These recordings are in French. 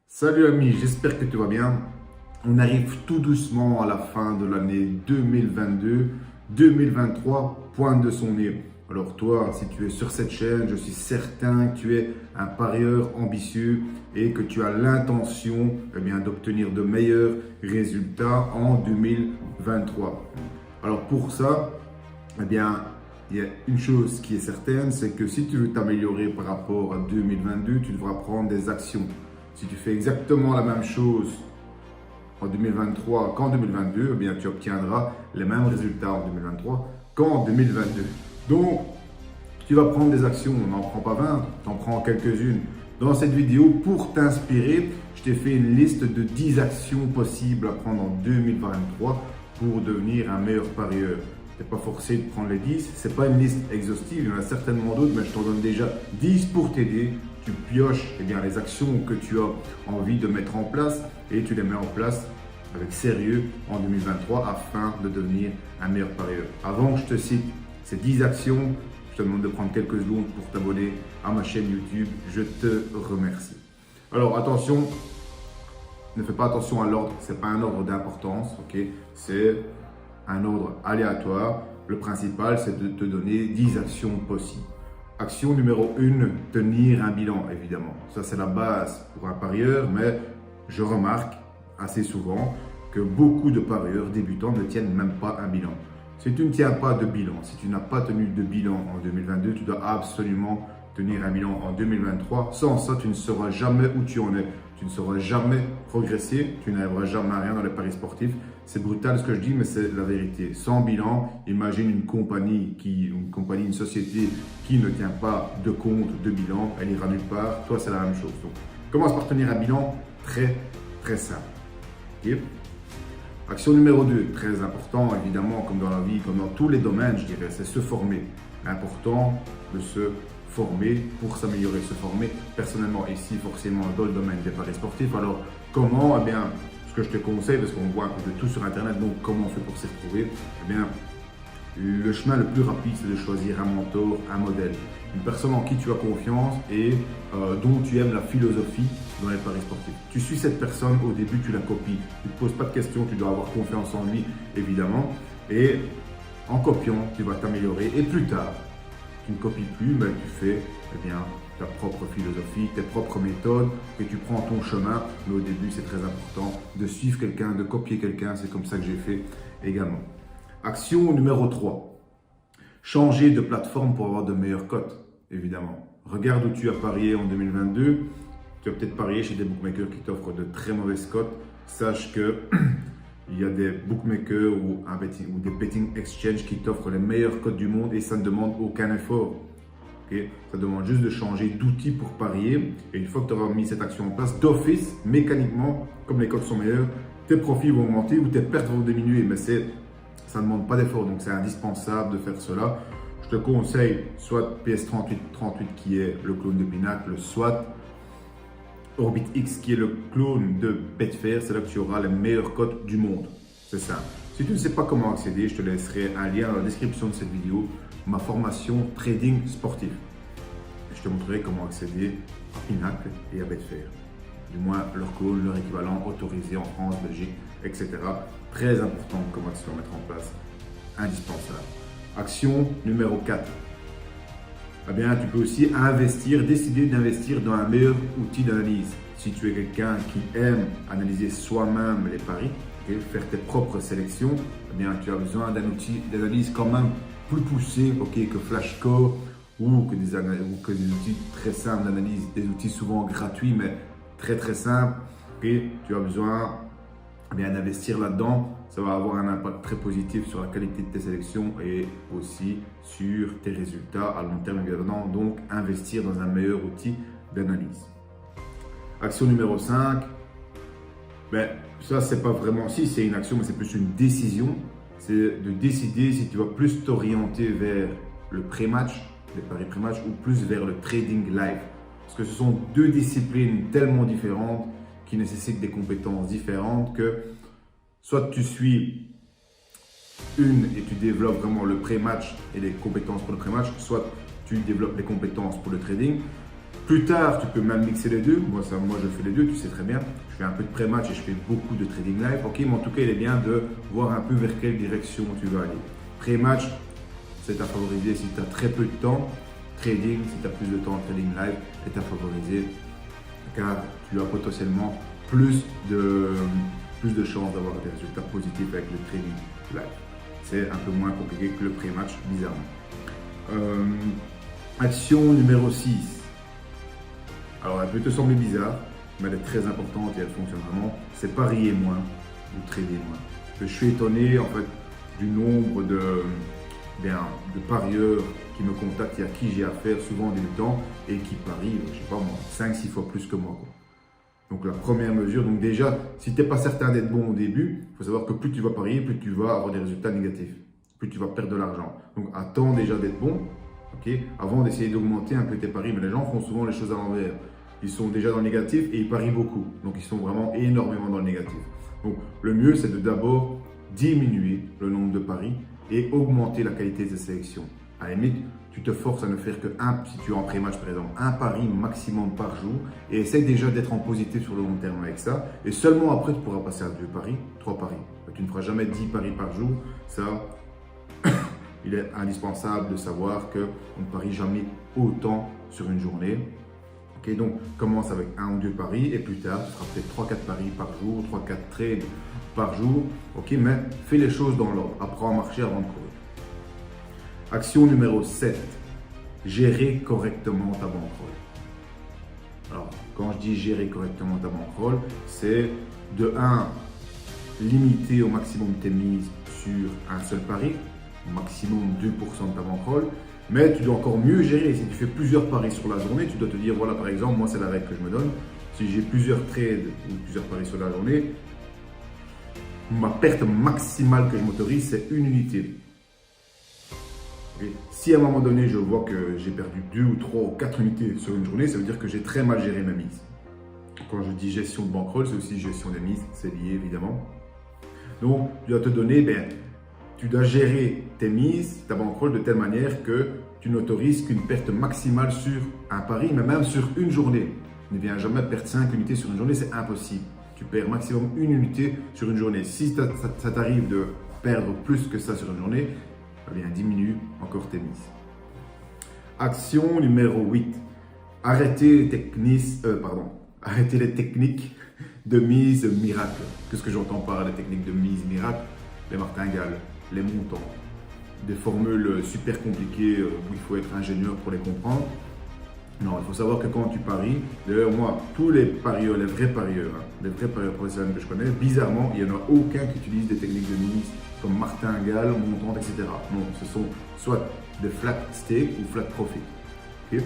Salut amis, j'espère que tu vas bien. On arrive tout doucement à la fin de l'année 2022. 2023 pointe de son nez. Alors toi, si tu es sur cette chaîne, je suis certain que tu es un parieur ambitieux et que tu as l'intention d'obtenir de meilleurs résultats en 2023. Alors pour ça, il y a une chose qui est certaine, c'est que si tu veux t'améliorer par rapport à 2022, tu devras prendre des actions. Si tu fais exactement la même chose en 2023 qu'en 2022, tu obtiendras les mêmes résultats en 2023 qu'en 2022. Donc, tu vas prendre des actions, on n'en prend pas 20, tu en prends quelques-unes. Dans cette vidéo, pour t'inspirer, je t'ai fait une liste de 10 actions possibles à prendre en 2023 pour devenir un meilleur parieur. Tu n'es pas forcé de prendre les 10, ce n'est pas une liste exhaustive, il y en a certainement d'autres, mais je t'en donne déjà 10 pour t'aider. Tu pioches les actions que tu as envie de mettre en place et tu les mets en place avec sérieux en 2023 afin de devenir un meilleur parieur. Avant que je te cite ces 10 actions, je te demande de prendre quelques secondes pour t'abonner à ma chaîne YouTube. Je te remercie. Alors attention, ne fais pas attention à l'ordre, ce n'est pas un ordre d'importance, ok? C'est un ordre aléatoire. Le principal, c'est de te donner 10 actions possibles. Action numéro 1, tenir un bilan, évidemment. Ça, c'est la base pour un parieur, mais je remarque assez souvent que beaucoup de parieurs débutants ne tiennent même pas un bilan. Si tu ne tiens pas de bilan, si tu n'as pas tenu de bilan en 2022, tu dois absolument tenir un bilan en 2023. Sans ça, tu ne sauras jamais où tu en es. Tu ne sauras jamais progresser, tu n'arriveras jamais à rien dans les paris sportifs. C'est brutal ce que je dis, mais c'est la vérité. Sans bilan, imagine une compagnie, une société qui ne tient pas de compte, de bilan, elle ira nulle part. Toi, c'est la même chose. Donc, commence par tenir un bilan très simple. Okay? Action numéro 2, très important, évidemment, comme dans la vie, comme dans tous les domaines, je dirais, c'est se former. Important de se former pour s'améliorer, se former personnellement. Ici, forcément, dans le domaine des paris sportifs. Alors, comment? Ce que je te conseille, parce qu'on voit un peu de tout sur Internet, donc comment on fait pour s'y retrouver? Le chemin le plus rapide, c'est de choisir un mentor, un modèle. Une personne en qui tu as confiance et dont tu aimes la philosophie dans les paris sportifs. Tu suis cette personne, au début, tu la copies. Tu ne te poses pas de questions, tu dois avoir confiance en lui, évidemment. Et en copiant, tu vas t'améliorer. Et plus tard, tu ne copies plus, mais tu fais ta propre philosophie, tes propres méthodes, et tu prends ton chemin. Mais au début, c'est très important de suivre quelqu'un, de copier quelqu'un. C'est comme ça que j'ai fait également. Action numéro 3. Changer de plateforme pour avoir de meilleures cotes, évidemment. Regarde où tu as parié en 2022. Tu as peut-être parié chez des bookmakers qui t'offrent de très mauvaises cotes. Sache que il y a des bookmakers ou des betting exchange qui t'offrent les meilleures cotes du monde et ça ne demande aucun effort. Okay? Ça demande juste de changer d'outil pour parier. Et une fois que tu auras mis cette action en place, d'office, mécaniquement, comme les cotes sont meilleures, tes profits vont augmenter ou tes pertes vont diminuer. Mais ça ne demande pas d'effort, donc c'est indispensable de faire cela. Je te conseille soit PS38 qui est le clone de Pinacle, soit OrbitX qui est le clone de Betfair. C'est là que tu auras les meilleures cotes du monde. C'est simple. Si tu ne sais pas comment accéder, je te laisserai un lien dans la description de cette vidéo, ma formation trading sportif. Je te montrerai comment accéder à Pinacle et à Betfair. Du moins leur clone, leur équivalent autorisé en France, Belgique, etc. Très important comme action à mettre en place, indispensable. Action numéro 4. Tu peux aussi décider d'investir dans un meilleur outil d'analyse. Si tu es quelqu'un qui aime analyser soi-même les paris, faire tes propres sélections, tu as besoin d'un outil d'analyse quand même plus poussé que Flashcore ou que des outils très simples d'analyse, des outils souvent gratuits mais très simples. Et tu as besoin d'investir là-dedans. Ça va avoir un impact très positif sur la qualité de tes sélections et aussi sur tes résultats à long terme également. Donc, investir dans un meilleur outil d'analyse. Action numéro 5. Ça, c'est pas vraiment, si c'est une action, mais c'est plus une décision. C'est de décider si tu vas plus t'orienter vers le pré-match, les paris pré-match, ou plus vers le trading live. Parce que ce sont deux disciplines tellement différentes qui nécessitent des compétences différentes que soit tu suis une et tu développes vraiment le pré-match et les compétences pour le pré-match, soit tu développes les compétences pour le trading. Plus tard, tu peux même mixer les deux. Moi, je fais les deux, tu sais très bien. Je fais un peu de pré-match et je fais beaucoup de trading live. Ok, mais en tout cas, il est bien de voir un peu vers quelle direction tu vas aller. Pré-match, c'est à favoriser si tu as très peu de temps. Trading, si tu as plus de temps en trading live, est à favoriser car tu as potentiellement plus de chances d'avoir des résultats positifs avec le trading live. C'est un peu moins compliqué que le pré-match, bizarrement. Action numéro 6. Alors, elle peut te sembler bizarre, mais elle est très importante et elle fonctionne vraiment. C'est parier moins ou trader moins. Je suis étonné en fait du nombre de parieurs qui me contactent et à qui j'ai affaire souvent en débutant et qui parient, je sais pas moi, 5-6 fois plus que moi, quoi. Donc la première mesure, donc déjà, si tu n'es pas certain d'être bon au début, il faut savoir que plus tu vas parier, plus tu vas avoir des résultats négatifs, plus tu vas perdre de l'argent. Donc attends déjà d'être bon, ok, avant d'essayer d'augmenter un peu tes paris. Mais les gens font souvent les choses à l'envers. Ils sont déjà dans le négatif et ils parient beaucoup. Donc ils sont vraiment énormément dans le négatif. Donc le mieux, c'est de d'abord diminuer le nombre de paris et augmenter la qualité de sélection. À la limite, tu te forces à ne faire que si tu es en pré-match par exemple, un pari maximum par jour et essaye déjà d'être en positif sur le long terme avec ça. Et seulement après, tu pourras passer à 2 paris, 3 paris. Tu ne feras jamais 10 paris par jour. Ça, il est indispensable de savoir qu'on ne parie jamais autant sur une journée. Okay, donc, commence avec 1 ou 2 paris et plus tard, tu feras peut-être 3-4 paris par jour, 3-4 trades par jour. Okay, mais fais les choses dans l'ordre. Apprends à marcher avant de courir. Action numéro 7. Gérer correctement ta bankroll. Alors, quand je dis gérer correctement ta bankroll, c'est de 1, limiter au maximum tes mises sur un seul pari, au maximum 2% de ta bankroll. Mais tu dois encore mieux gérer. Si tu fais plusieurs paris sur la journée, tu dois te dire, voilà, par exemple, moi, c'est la règle que je me donne. Si j'ai plusieurs trades ou plusieurs paris sur la journée, ma perte maximale que je m'autorise, c'est 1 unité. Et si à un moment donné, je vois que j'ai perdu 2 ou 3 ou 4 unités sur une journée, ça veut dire que j'ai très mal géré ma mise. Quand je dis gestion de bankroll, c'est aussi gestion des mises, c'est lié évidemment. Donc, tu dois te donner, tu dois gérer tes mises, ta bankroll de telle manière que tu n'autorises qu'une perte maximale sur un pari, mais même sur une journée. Ne viens jamais perdre 5 unités sur une journée, c'est impossible. Tu perds maximum 1 unité sur une journée. Si ça t'arrive de perdre plus que ça sur une journée, eh bien, diminue encore tes mises. Action numéro 8. Arrêtez les techniques de mise miracle. Qu'est-ce que j'entends par les techniques de mise miracle? Les martingales, les montants, des formules super compliquées où il faut être ingénieur pour les comprendre. Non, il faut savoir que quand tu paries, d'ailleurs moi, tous les parieurs, les vrais parieurs professionnels que je connais, bizarrement, il n'y en a aucun qui utilise des techniques de mise comme martingale, montant, etc. Non, ce sont soit des flat stake ou flat profit. Okay?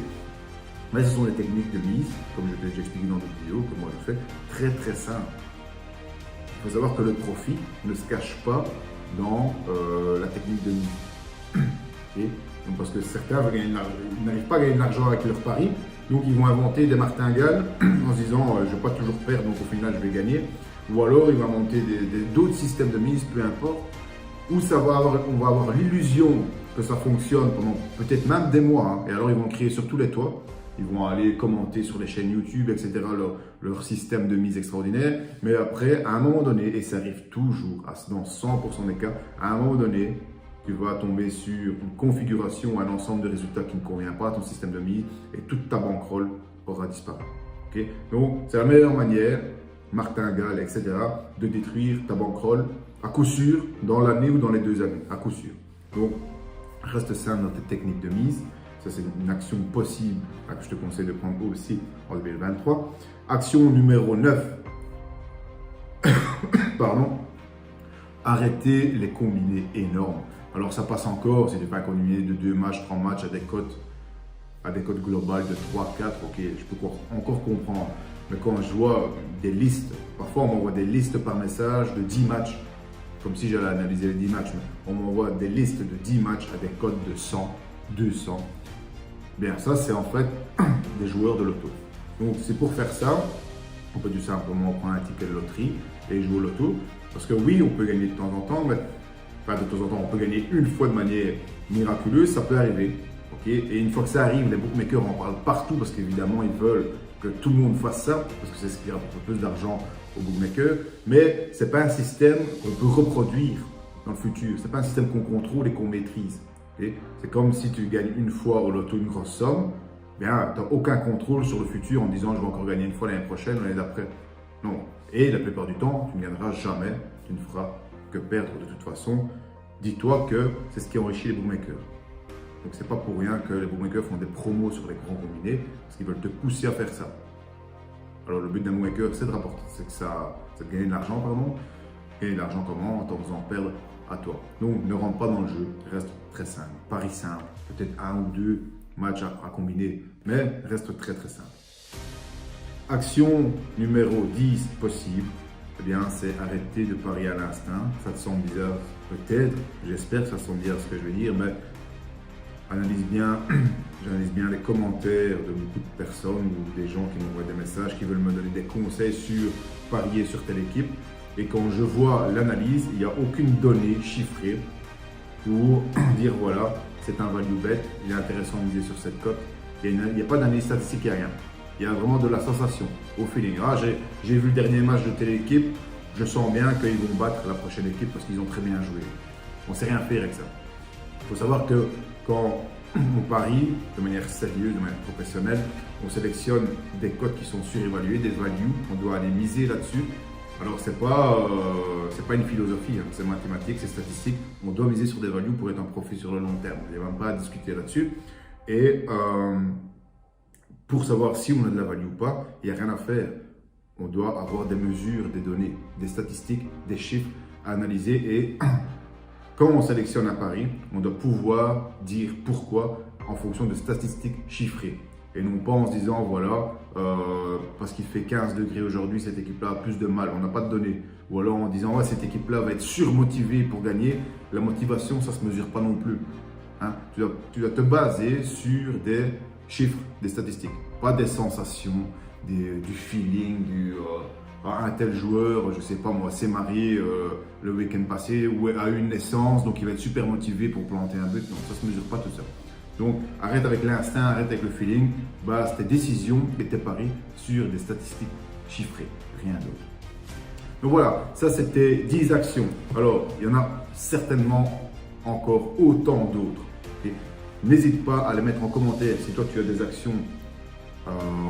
Mais ce sont des techniques de mise, comme je t'ai déjà expliqué dans d'autres vidéos, que moi je fais, très très simple. Il faut savoir que le profit ne se cache pas dans la technique de mise. Okay? Donc, parce que certains n'arrivent pas à gagner de l'argent avec leur pari, donc ils vont inventer des martingales en se disant je ne vais pas toujours perdre, donc au final je vais gagner. Ou alors ils vont inventer d'autres systèmes de mise, peu importe, où on va avoir l'illusion que ça fonctionne pendant peut-être même des mois. Et alors ils vont le créer sur tous les toits. Ils vont aller commenter sur les chaînes YouTube, etc., leur système de mise extraordinaire. Mais après, à un moment donné, et ça arrive toujours, dans 100% des cas, à un moment donné, tu vas tomber sur une configuration, un ensemble de résultats qui ne convient pas à ton système de mise et toute ta bankroll aura disparu. Okay? Donc, c'est la meilleure manière, martingale, etc., de détruire ta bankroll à coup sûr dans l'année ou dans les 2 années, à coup sûr. Donc, reste simple dans tes techniques de mise. Ça, c'est une action possible que je te conseille de prendre aussi en 2023. Action numéro 9. Pardon. Arrêtez les combinés énormes. Alors, ça passe encore si tu fais un combiné de 2 matchs, 3 matchs à des cotes globales de 3, 4. Ok, je peux encore comprendre. Mais quand je vois des listes, parfois on m'envoie des listes par message de 10 matchs, comme si j'allais analyser les 10 matchs, mais on m'envoie des listes de 10 matchs à des cotes de 100, 200. Bien, ça c'est en fait des joueurs de loto. Donc c'est pour faire ça, on peut tout simplement prendre un ticket de loterie et jouer au loto. Parce que oui, on peut gagner de temps en temps, mais enfin de temps en temps, on peut gagner une fois de manière miraculeuse, ça peut arriver. Okay, et une fois que ça arrive, les bookmakers en parlent partout parce qu'évidemment, ils veulent que tout le monde fasse ça parce que c'est ce qui rapporte plus d'argent aux bookmakers. Mais ce n'est pas un système qu'on peut reproduire dans le futur. Ce n'est pas un système qu'on contrôle et qu'on maîtrise. Okay? C'est comme si tu gagnes une fois au loto une grosse somme, bien, tu n'as aucun contrôle sur le futur en disant je vais encore gagner une fois l'année prochaine ou l'année d'après. Non. Et la plupart du temps, tu ne gagneras jamais. Tu ne feras que perdre de toute façon. Dis-toi que c'est ce qui enrichit les bookmakers. Donc c'est pas pour rien que les bookmakers font des promos sur les grands combinés parce qu'ils veulent te pousser à faire ça. Alors le but d'un bookmaker c'est de rapporter, c'est de gagner de l'argent, pardon. Gagner de l'argent comment? En t'en faisant perdre à toi. Donc ne rentre pas dans le jeu, reste très simple. Pari simple, peut-être un ou deux matchs à combiner, mais reste très très simple. Action numéro 10 possible, eh bien c'est arrêter de parier à l'instinct. Ça te semble bizarre peut-être, j'espère que ça te semble bizarre ce que je vais dire, mais j'analyse bien les commentaires de beaucoup de personnes ou des gens qui m'envoient des messages, qui veulent me donner des conseils sur parier sur telle équipe. Et quand je vois l'analyse, il n'y a aucune donnée chiffrée pour dire voilà, c'est un value bet, il est intéressant de miser sur cette cote. Il n'y a pas d'analyse statistique, il n'y a rien. Il y a vraiment de la sensation, au feeling. Ah, j'ai vu le dernier match de telle équipe, je sens bien qu'ils vont battre la prochaine équipe parce qu'ils ont très bien joué. On ne sait rien faire avec ça. Il faut savoir que quand on parie de manière sérieuse, de manière professionnelle, on sélectionne des cotes qui sont surévaluées, des values, on doit aller miser là-dessus. Alors c'est pas une philosophie, hein, c'est mathématique, c'est statistique, on doit miser sur des values pour être un profit sur le long terme, il n'y a même pas à discuter là-dessus. Et pour savoir si on a de la value ou pas, il n'y a rien à faire. On doit avoir des mesures, des données, des statistiques, des chiffres à analyser et quand on sélectionne un pari, on doit pouvoir dire pourquoi en fonction de statistiques chiffrées. Et non pas en se disant, voilà, parce qu'il fait 15 degrés aujourd'hui, cette équipe-là a plus de mal, on n'a pas de données. Ou alors en disant, ouais, cette équipe-là va être surmotivée pour gagner. La motivation, ça ne se mesure pas non plus. Hein? Tu dois te baser sur des chiffres, des statistiques, pas des sensations, du feeling, un tel joueur, je sais pas moi, s'est marié le week-end passé ou a eu une naissance, donc il va être super motivé pour planter un but. Non, ça ne se mesure pas tout ça. Donc arrête avec l'instinct, arrête avec le feeling, base tes décisions et tes paris sur des statistiques chiffrées, rien d'autre. Donc voilà, ça c'était 10 actions. Alors, il y en a certainement encore autant d'autres. Okay? N'hésite pas à les mettre en commentaire si toi tu as des actions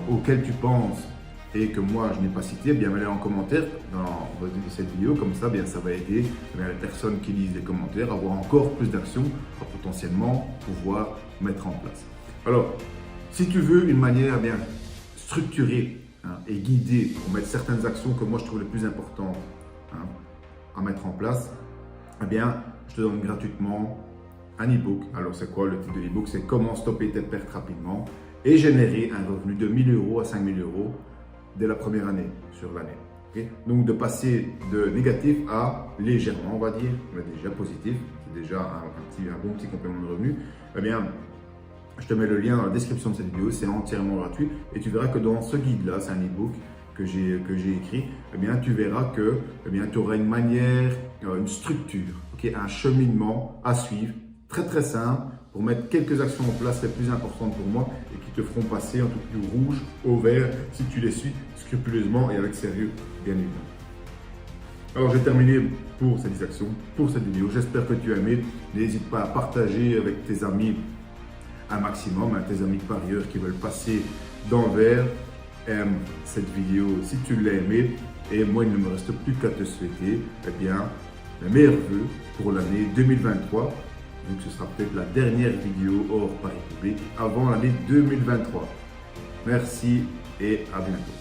auxquelles tu penses et que moi je n'ai pas cité, bien mets-les en commentaire dans cette vidéo, comme ça bien, ça va aider les personnes qui lisent les commentaires à avoir encore plus d'actions à potentiellement pouvoir mettre en place. Alors, si tu veux une manière bien structurée et guidée pour mettre certaines actions que moi je trouve les plus importantes à mettre en place, eh bien, je te donne gratuitement un e-book. Alors, c'est quoi le titre de l'e-book? C'est comment stopper tes pertes rapidement et générer un revenu de 1 000 € à 5 000 € dès la première année, sur l'année. Okay? Donc, de passer de négatif à légèrement, on va dire, mais déjà positif, c'est déjà un bon petit complément de revenu. Eh bien, je te mets le lien dans la description de cette vidéo, c'est entièrement gratuit et tu verras que dans ce guide-là, c'est un e-book que j'ai écrit, eh bien, tu verras que tu auras une manière, une structure, okay? Un cheminement à suivre, très très simple, pour mettre quelques actions en place les plus importantes pour moi et qui te feront passer en tout du rouge au vert si tu les suis scrupuleusement et avec sérieux, bien évidemment. Alors j'ai terminé pour ces 10 actions, pour cette vidéo. J'espère que tu as aimé. N'hésite pas à partager avec tes amis un maximum, tes amis parieurs qui veulent passer dans le vert. Aime cette vidéo si tu l'as aimée. Et moi, il ne me reste plus qu'à te souhaiter les meilleurs vœux pour l'année 2023. Donc ce sera peut-être la dernière vidéo hors Paris Public avant l'année 2023. Merci et à bientôt.